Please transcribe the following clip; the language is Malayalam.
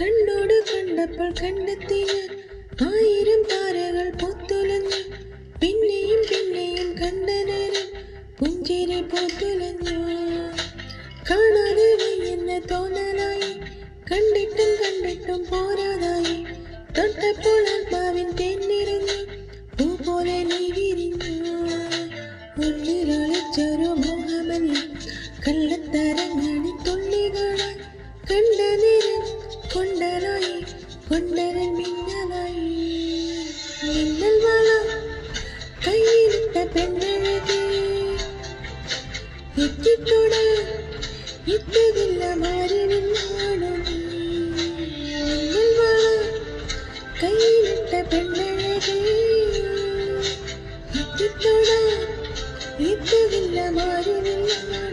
കണ്ണോട് കണ്ടപ്പോൾ കണ്ടെത്തി ഞാൻ ആയിരം താരകൾ പൊത്തുലഞ്ഞു. പിന്നെയും പിന്നെയും കണ്ട നേരം പുഞ്ചിരി പൊത്തുലഞ്ഞു. കാണാതെ വയ്യെന്ന തോന്നലായി, കണ്ടിട്ടും കണ്ടിട്ടും പോരാതായി. തൊട്ടപ്പോൾ ആത്മാവിൻ തേന്നിരുന്നു, പൂ പോലെ നീ വിരിഞ്ഞു. ഉള്ളിലൊളിച്ചൊരു മോഹമല്ല കള്ളത്തരങ്ങണി തുള്ളികളായി. കണ്ട നേരം കൊണ്ടലായി, കൊണ്ടരൻ മിന്നലായി. മിന്നൽ വള കയ്യിലിട്ട പെണ്ണഴകി, എത്തിത്തൊടാൻ എത്തതില്ല മാറിവില്ലാണു നീ. മിന്നൽ വള കയ്യിലിട്ട പെണ്ണഴകി, എത്തിത്തൊടാൻ എത്തതില്ല മാറിവില്ലാണു.